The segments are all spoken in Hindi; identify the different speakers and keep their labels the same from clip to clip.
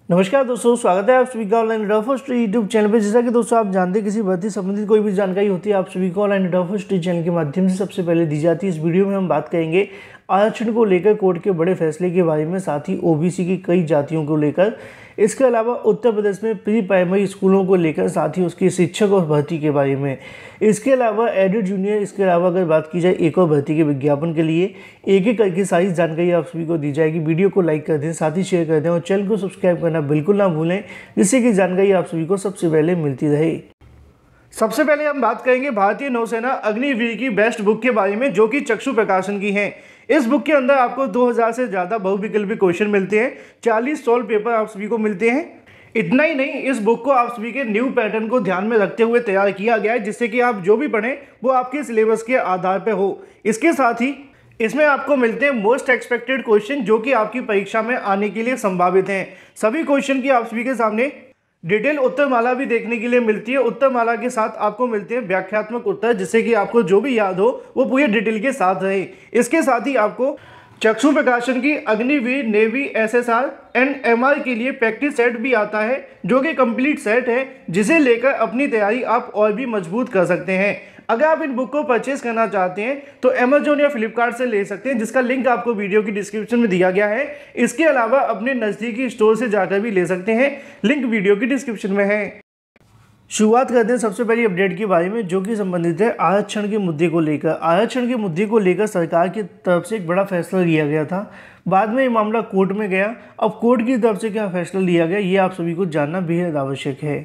Speaker 1: नमस्कार दोस्तों, स्वागत है आप सभी का ऑनलाइन फर्स्ट यूट्यूब चैनल पे। जैसा कि दोस्तों आप जानते हैं, किसी भर्ती संबंधित कोई भी जानकारी होती है आप सभी को ऑनलाइन फर्स्ट चैनल के माध्यम से सबसे पहले दी जाती है। इस वीडियो में हम बात करेंगे आरक्षण को लेकर कोर्ट के बड़े फैसले के बारे में, साथ ही ओबीसी की कई जातियों को लेकर, इसके अलावा उत्तर प्रदेश में प्री प्राइमरी स्कूलों को लेकर, साथ ही उसके शिक्षक और भर्ती के बारे में, इसके अलावा एडेड जूनियर, इसके अलावा अगर बात की जाए एक और भर्ती के विज्ञापन के लिए, एक एक करके सारी जानकारी आप सभी को दी जाएगी। वीडियो को लाइक कर दें, साथ ही शेयर कर दें और चैनल को सब्सक्राइब करना बिल्कुल ना भूलें, जिससे कि जानकारी आप सभी को सबसे पहले मिलती रहे। सबसे पहले हम बात करेंगे भारतीय नौसेना अग्निवीर की बेस्ट बुक के बारे में, जो कि चक्षु प्रकाशन की है। इस बुक के अंदर आपको 2000 से ज़्यादा बहुविकल्पी क्वेश्चन मिलते हैं, 40 सॉल्व पेपर आप सभी को मिलते हैं। इतना ही नहीं, इस बुक को आप सभी के न्यू पैटर्न को ध्यान में रखते हुए तैयार किया गया है, जिससे कि आप जो भी पढ़ें वो आपके सिलेबस के आधार पर हो। इसके साथ ही इसमें आपको मिलते हैं मोस्ट एक्सपेक्टेड क्वेश्चन, जो कि आपकी परीक्षा में आने के लिए संभावित हैं। सभी क्वेश्चन की आप सभी के सामने डिटेल उत्तरमाला भी देखने के लिए मिलती है। उत्तरमाला के साथ आपको मिलते हैं व्याख्यात्मक उत्तर, जिससे कि आपको जो भी याद हो वो पूरी डिटेल के साथ रहे। इसके साथ ही आपको चक्षु प्रकाशन की Agniveer, navy, SSR and MR के लिए प्रैक्टिस सेट भी आता है, जो कि कंप्लीट सेट है, जिसे लेकर अपनी तैयारी आप और भी मजबूत कर सकते हैं। अगर आप इन बुक को परचेज करना चाहते हैं तो अमेजोन या फ्लिपकार्ट से ले सकते हैं, जिसका लिंक आपको वीडियो की डिस्क्रिप्शन में दिया गया है। इसके अलावा अपने नज़दीकी स्टोर से जाकर भी ले सकते हैं, लिंक वीडियो की डिस्क्रिप्शन में है। शुरुआत करते हैं सबसे पहली अपडेट के बारे में, जो कि संबंधित है आरक्षण के मुद्दे को लेकर। आरक्षण के मुद्दे को लेकर सरकार की तरफ से एक बड़ा फैसला लिया गया था। बाद में ये मामला कोर्ट में गया। अब कोर्ट की तरफ से क्या फैसला लिया गया, ये आप सभी को जानना बेहद आवश्यक है।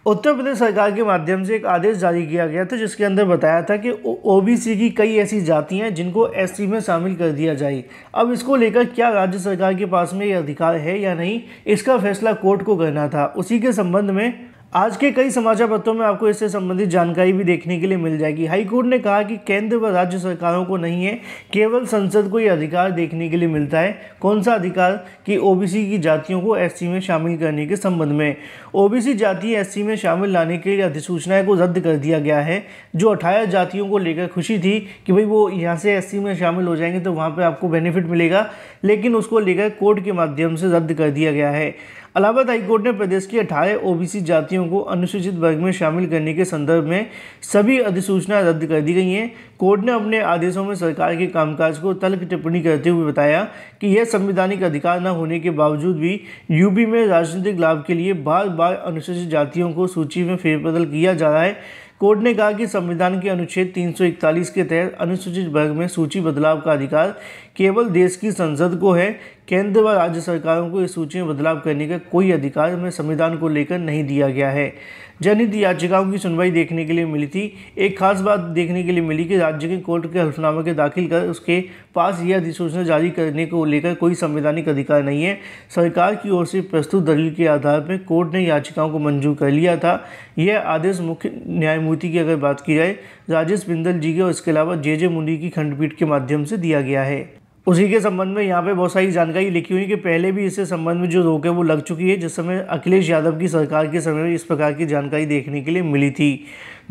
Speaker 1: उत्तर प्रदेश सरकार के माध्यम से एक आदेश जारी किया गया था, जिसके अंदर बताया था कि ओबीसी की कई ऐसी जातियां हैं जिनको एससी में शामिल कर दिया जाए। अब इसको लेकर क्या राज्य सरकार के पास में ये अधिकार है या नहीं, इसका फैसला कोर्ट को करना था। उसी के संबंध में आज के कई समाचार पत्रों में आपको इससे संबंधित जानकारी भी देखने के लिए मिल जाएगी। हाईकोर्ट ने कहा कि केंद्र व राज्य सरकारों को नहीं है, केवल संसद को ये अधिकार देखने के लिए मिलता है। कौन सा अधिकार? कि ओबीसी की जातियों को एससी में शामिल करने के संबंध में। ओबीसी जाति एससी में शामिल लाने के लिए अधिसूचना को रद्द कर दिया गया है। जो 18 जातियों को लेकर खुशी थी कि भाई वो यहाँ से एससी में शामिल हो जाएंगे तो वहाँ पर आपको बेनिफिट मिलेगा, लेकिन उसको लेकर कोर्ट के माध्यम से रद्द कर दिया गया है। इलाहाबाद हाईकोर्ट ने प्रदेश की 18 ओबीसी जातियों को अनुसूचित वर्ग में शामिल करने के संदर्भ में सभी अधिसूचना रद्द कर दी गई हैं। कोर्ट ने अपने आदेशों में सरकार के कामकाज को तल्ख टिप्पणी करते हुए बताया कि यह संवैधानिक अधिकार न होने के बावजूद भी यूपी में राजनीतिक लाभ के लिए बार बार अनुसूचित जातियों को सूची में फेरबदल किया जा रहा है। कोर्ट ने कहा कि संविधान के अनुच्छेद 341 के तहत अनुसूचित वर्ग में सूची बदलाव का अधिकार केवल देश की संसद को है। केंद्र व राज्य सरकारों को इस सूची में बदलाव करने का कोई अधिकार में संविधान को लेकर नहीं दिया गया है। जनहित याचिकाओं की सुनवाई देखने के लिए मिली थी। एक खास बात देखने के लिए मिली कि राज्य के कोर्ट के हल्फनामे के दाखिल कर उसके पास यह अधिसूचना जारी करने को लेकर कोई संवैधानिक अधिकार नहीं है। सरकार की ओर से प्रस्तुत दलील के आधार पर कोर्ट ने याचिकाओं को मंजूर कर लिया था। यह आदेश मुख्य न्यायमूर्ति की अगर बात की जाए राजेश बिंदल जी के और इसके अलावा जे मुंडी की खंडपीठ के माध्यम से दिया गया है। उसी के संबंध में यहाँ पे बहुत सारी जानकारी लिखी हुई कि पहले भी इससे संबंध में जो रोक है वो लग चुकी है, जिस समय अखिलेश यादव की सरकार के समय में इस प्रकार की जानकारी देखने के लिए मिली थी।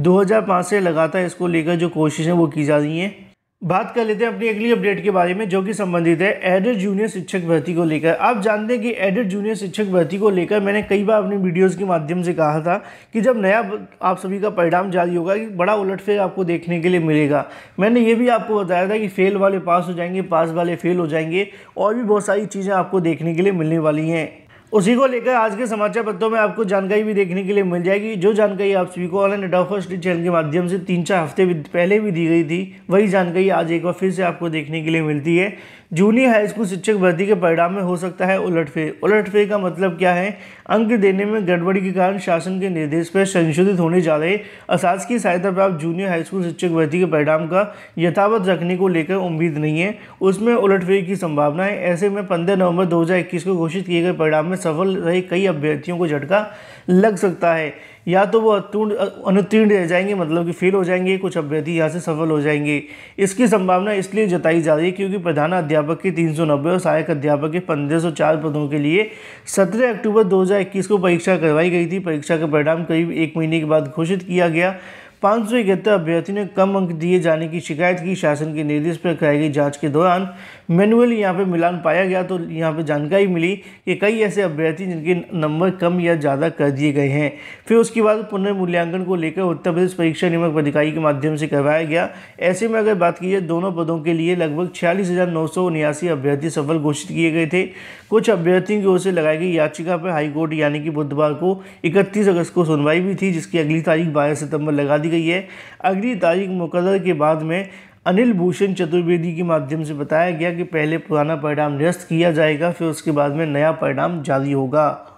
Speaker 1: 2005 से लगातार इसको लेकर जो कोशिशें वो की जा रही हैं। बात कर लेते हैं अपनी अगली अपडेट के बारे में, जो कि संबंधित है एडेड जूनियर शिक्षक भर्ती को लेकर। आप जानते हैं कि एडेड जूनियर शिक्षक भर्ती को लेकर मैंने कई बार अपनी वीडियोस के माध्यम से कहा था कि जब नया आप सभी का परिणाम जारी होगा कि बड़ा उलटफेर आपको देखने के लिए मिलेगा। मैंने ये भी आपको बताया था कि फेल वाले पास हो जाएंगे, पास वाले फेल हो जाएंगे, और भी बहुत सारी चीज़ें आपको देखने के लिए मिलने वाली हैं। उसी को लेकर आज के समाचार पत्रों में आपको जानकारी भी देखने के लिए मिल जाएगी। जो जानकारी आप सभी को ऑनलाइन फर्स्ट चैनल के माध्यम से 3-4 हफ्ते पहले भी दी गई थी, वही जानकारी आज एक बार फिर से आपको देखने के लिए मिलती है। जूनियर हाई स्कूल शिक्षक भर्ती के परिणाम में हो सकता है उलटफेर। उलटफेर का मतलब क्या है? अंक देने में गड़बड़ी के कारण शासन के निर्देश पर संशोधित होने जा रहे अशासकीय सहायता प्राप्त जूनियर हाई स्कूल शिक्षक भर्ती के परिणाम का यथावत रखने को लेकर उम्मीद नहीं है, उसमें उलटफेर की संभावना है। ऐसे में 15 नवंबर 2021 को घोषित किए गए परिणाम में सफल रहे कई अभ्यर्थियों को झटका लग सकता है। या तो वो अनुत्तीर्ण रह जाएंगे, मतलब कि फेल हो जाएंगे, कुछ अभ्यर्थी यहाँ से सफल हो जाएंगे। इसकी संभावना इसलिए जताई जा रही है क्योंकि प्रधान अध्यापक के 390 और सहायक अध्यापक के 1504 पदों के लिए 17 अक्टूबर 2021 को परीक्षा करवाई गई थी। परीक्षा का परिणाम करीब 1 महीने के बाद घोषित किया गया। 571 अभ्यर्थी ने कम अंक दिए जाने की शिकायत की। शासन के निर्देश पर कराई गई जांच के दौरान मैनुअली यहाँ पे मिलान पाया गया तो यहाँ पे जानकारी मिली कि कई ऐसे अभ्यर्थी जिनके नंबर कम या ज़्यादा कर दिए गए हैं। फिर उसके बाद पुनर्मूल्यांकन को लेकर उत्तर प्रदेश परीक्षा नियामक अधिकारी के माध्यम से करवाया गया। ऐसे में अगर बात की जाए दोनों पदों के लिए लगभग 46,979 अभ्यर्थी सफल घोषित किए गए थे। कुछ अभ्यर्थियों की ओर से लगाई गई याचिका पर हाईकोर्ट यानी कि बुधवार को 31 अगस्त को सुनवाई भी थी, जिसकी अगली तारीख 12 सितंबर लगा दी गई है। अगली तारीख मुकर्रर के बाद में अनिल भूषण चतुर्वेदी के माध्यम से बताया गया कि पहले पुराना परिणाम निरस्त किया जाएगा, फिर उसके बाद में नया परिणाम जारी होगा।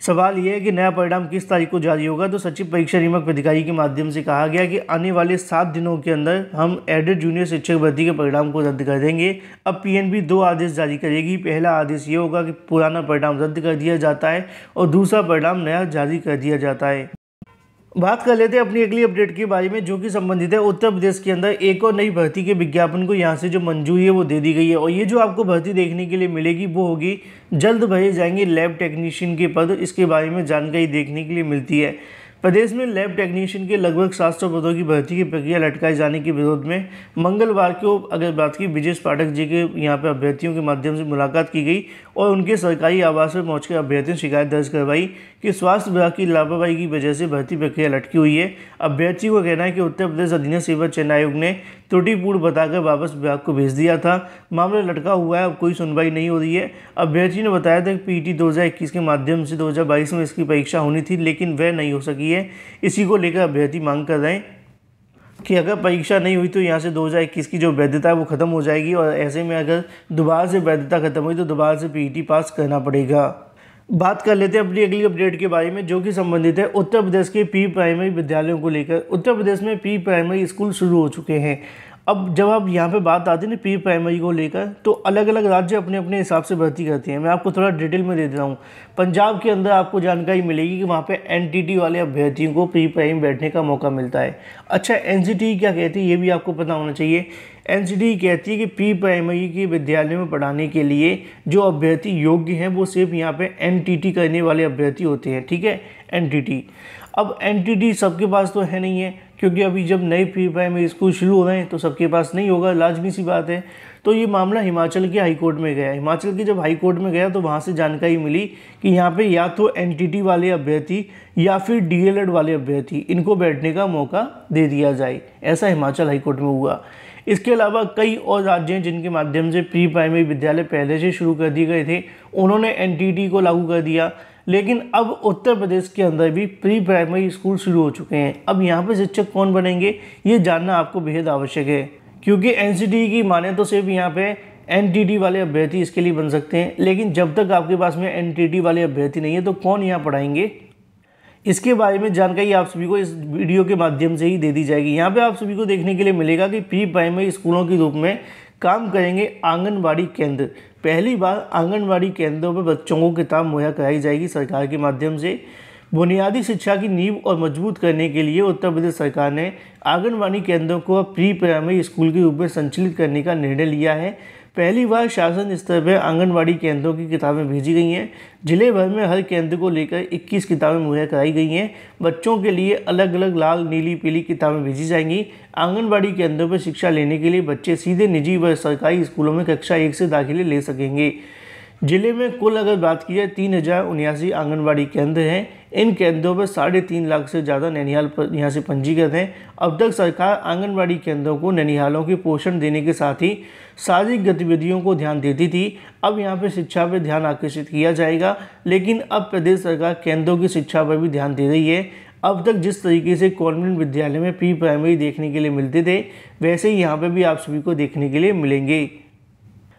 Speaker 1: सवाल यह है कि नया परिणाम किस तारीख को जारी होगा। तो सचिव परीक्षा नियामक अधिकारी के माध्यम से कहा गया कि आने वाले 7 दिनों के अंदर हम एडेड जूनियर शिक्षक भर्ती के परिणाम को रद्द कर देंगे। अब पीएनबी 2 आदेश जारी करेगी। पहला आदेश ये होगा कि पुराना परिणाम रद्द कर दिया जाता है और दूसरा परिणाम नया जारी कर दिया जाता है। बात कर लेते हैं अपनी अगली अपडेट के बारे में, जो कि संबंधित है उत्तर प्रदेश के अंदर एक और नई भर्ती के विज्ञापन को यहाँ से जो मंजूरी है वो दे दी गई है। और ये जो आपको भर्ती देखने के लिए मिलेगी वो होगी जल्द भरे जाएंगे लैब टेक्नीशियन के पद। इसके बारे में जानकारी देखने के लिए मिलती है। प्रदेश में लैब टेक्नीशियन के लगभग 700 पदों की भर्ती की प्रक्रिया लटकाए जाने के विरोध में मंगलवार को अगर बात की ब्रिजेश पाठक जी के यहाँ पे अभ्यर्थियों के माध्यम से मुलाकात की गई और उनके सरकारी आवास पर पहुंचकर अभ्यर्थियों ने शिकायत दर्ज करवाई कि स्वास्थ्य विभाग की लापरवाही की वजह से भर्ती प्रक्रिया लटकी हुई है। अभ्यर्थियों का कहना है कि उत्तर प्रदेश अधीनस्थ सेवा चयन आयोग ने त्रुटिपूर्ण बताकर वापस विभाग को भेज दिया था। मामला लटका हुआ है, अब कोई सुनवाई नहीं हो रही है। अभ्यर्थी ने बताया था कि पीटी 2021 के माध्यम से 2022 में इसकी परीक्षा होनी थी, लेकिन वह नहीं हो सकी है। इसी को लेकर अभ्यर्थी मांग कर रहे हैं कि अगर परीक्षा नहीं हुई तो यहाँ से 2021 की जो वैधता है वो खत्म हो जाएगी और ऐसे में अगर दोबारा से वैधता खत्म हुई तो दोबारा से पीटी पास करना पड़ेगा। बात कर लेते हैं अपनी अगली अपडेट के बारे में, जो कि संबंधित है उत्तर प्रदेश के प्री प्राइमरी विद्यालयों को लेकर। उत्तर प्रदेश में प्री प्राइमरी स्कूल शुरू हो चुके हैं। अब जब आप यहाँ पे बात आती है ना प्री प्राइमरी को लेकर, तो अलग अलग राज्य अपने अपने हिसाब से भर्ती करते हैं। मैं आपको थोड़ा डिटेल में दे देता हूँ। पंजाब के अंदर आपको जानकारी मिलेगी कि वहाँ पे एनटीटी वाले अभ्यर्थियों को प्री प्राइमरी बैठने का मौका मिलता है। अच्छा, एनसीटी क्या कहती है ये भी आपको पता होना चाहिए। एनसीटी कहती है कि प्री प्राइमरी के विद्यालयों में पढ़ाने के लिए जो अभ्यर्थी योग्य हैं वो सिर्फ यहाँ पे एनटीटी करने वाले अभ्यर्थी होते हैं। ठीक है, एनटीटी। अब एनटीटी सबके पास तो है नहीं है, क्योंकि अभी जब नए प्री प्राइमरी स्कूल शुरू हो रहे हैं तो सबके पास नहीं होगा, लाजमी सी बात है। तो ये मामला हिमाचल के हाईकोर्ट में गया। हिमाचल के जब हाईकोर्ट में गया तो वहाँ से जानकारी मिली कि यहाँ पे या तो एनटीटी वाले अभ्यर्थी या फिर डीएलएड वाले अभ्यर्थी इनको बैठने का मौका दे दिया जाए। ऐसा हिमाचल हाईकोर्ट में हुआ। इसके अलावा कई और राज्य हैं जिनके माध्यम से प्री प्राइमरी विद्यालय पहले से शुरू कर दिए गए थे, उन्होंने एनटीटी को लागू कर दिया। लेकिन अब उत्तर प्रदेश के अंदर भी प्री प्राइमरी स्कूल शुरू हो चुके हैं। अब यहाँ पे शिक्षक कौन बनेंगे ये जानना आपको बेहद आवश्यक है, क्योंकि एनसीटी की माने तो सिर्फ यहाँ पे एनटीटी वाले अभ्यर्थी इसके लिए बन सकते हैं। लेकिन जब तक आपके पास में एनटीटी वाले अभ्यर्थी नहीं है तो कौन यहाँ पढ़ाएंगे, इसके बारे में जानकारी आप सभी को इस वीडियो के माध्यम से ही दे दी जाएगी। यहाँ पे आप सभी को देखने के लिए मिलेगा कि प्री प्राइमरी स्कूलों के रूप में काम करेंगे आंगनबाड़ी केंद्र। पहली बार आंगनबाड़ी केंद्रों पर बच्चों को किताब मुहैया कराई जाएगी सरकार के माध्यम से। बुनियादी शिक्षा की नींव और मजबूत करने के लिए उत्तर प्रदेश सरकार ने आंगनबाड़ी केंद्रों को प्री प्राइमरी स्कूल के रूप में संचालित करने का निर्णय लिया है। पहली बार शासन स्तर पर आंगनबाड़ी केंद्रों की किताबें भेजी गई हैं। जिले भर में हर केंद्र को लेकर 21 किताबें मुहैया कराई गई हैं। बच्चों के लिए अलग अलग लाल, नीली, पीली किताबें भेजी जाएंगी। आंगनबाड़ी केंद्रों पर शिक्षा लेने के लिए बच्चे सीधे निजी व सरकारी स्कूलों में कक्षा 1 से दाखिले ले सकेंगे। जिले में कुल अगर बात की जाए 3079 आंगनबाड़ी केंद्र हैं। इन केंद्रों पर 3.5 लाख से ज़्यादा ननिहाल यहाँ से पंजीकृत हैं। अब तक सरकार आंगनबाड़ी केंद्रों को ननिहालों के पोषण देने के साथ ही शारीरिक गतिविधियों को ध्यान देती थी। अब यहाँ पे शिक्षा पर ध्यान आकर्षित किया जाएगा, लेकिन अब प्रदेश सरकार केंद्रों की शिक्षा पर भी ध्यान दे रही है। अब तक जिस तरीके से कॉन्वेंट विद्यालय में प्री प्राइमरी देखने के लिए मिलते थे, वैसे ही यहाँ पे भी आप सभी को देखने के लिए मिलेंगे।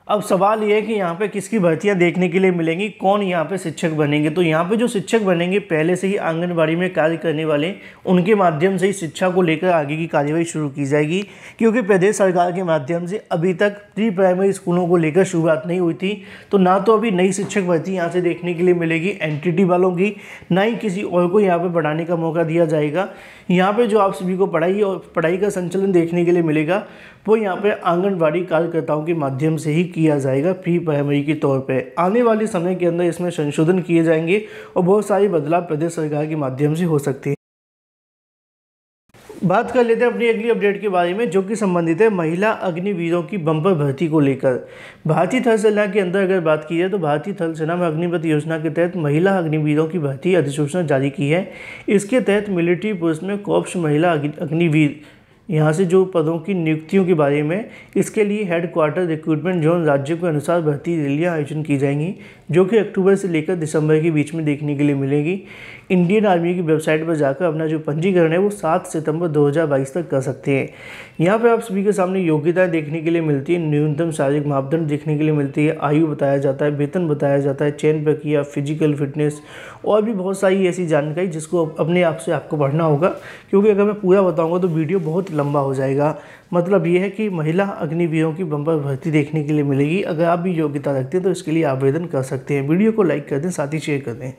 Speaker 1: अब सवाल ये है कि यहाँ पे किसकी भर्तियाँ देखने के लिए मिलेंगी, कौन यहाँ पे शिक्षक बनेंगे। तो यहाँ पे जो शिक्षक बनेंगे पहले से ही आंगनबाड़ी में कार्य करने वाले, उनके माध्यम से ही शिक्षा को लेकर आगे की कार्यवाही शुरू की जाएगी। क्योंकि प्रदेश सरकार के माध्यम से अभी तक प्री प्राइमरी स्कूलों को लेकर शुरुआत नहीं हुई थी, तो ना तो अभी नई शिक्षक भर्ती यहाँ से देखने के लिए मिलेगी एनटीटी वालों की, ना ही किसी और को यहाँ पर पढ़ाने का मौका दिया जाएगा। यहाँ पे जो आप सभी को पढ़ाई और पढ़ाई का संचालन देखने के लिए मिलेगा वो यहाँ पे आंगनबाड़ी कार्यकर्ताओं के माध्यम से ही किया जाएगा प्री प्राइमरी के तौर पे। आने वाले समय के अंदर इसमें संशोधन किए जाएंगे और बहुत सारे बदलाव प्रदेश सरकार के माध्यम से हो सकते हैं। बात कर लेते हैं अपनी अगली अपडेट के बारे में, जो कि संबंधित है महिला अग्निवीरों की बम्पर भर्ती को लेकर। भारतीय थल सेना के अंदर अगर बात की जाए तो भारतीय थल सेना में अग्निपथ योजना के तहत महिला अग्निवीरों की भर्ती अधिसूचना जारी की है। इसके तहत मिलिट्री पुलिस में कॉर्प्स महिला अग्निवीर यहाँ से जो पदों की नियुक्तियों के बारे में, इसके लिए हेडक्वार्टर रिक्रूटमेंट जोन राज्यों के अनुसार भर्ती रैलियाँ आयोजन की जाएंगी, जो कि अक्टूबर से लेकर दिसंबर के बीच में देखने के लिए मिलेगी। इंडियन आर्मी की वेबसाइट पर जाकर अपना जो पंजीकरण है वो 7 सितंबर 2022 तक कर सकते हैं। यहाँ पे आप सभी के सामने योग्यताएं देखने के लिए मिलती है, न्यूनतम शारीरिक मापदंड देखने के लिए मिलती है, आयु बताया जाता है, वेतन बताया जाता है, चयन प्रक्रिया, फिजिकल फिटनेस और भी बहुत सारी ऐसी जानकारी जिसको अपने आप से आपको पढ़ना होगा, क्योंकि अगर मैं पूरा बताऊँगा तो वीडियो बहुत लंबा हो जाएगा। मतलब ये है कि महिला अग्निवीरों की बम्पर भर्ती देखने के लिए मिलेगी। अगर आप भी योग्यता रखते हैं तो इसके लिए आवेदन कर सकते हैं। वीडियो को लाइक कर दें, साथ ही शेयर कर दें।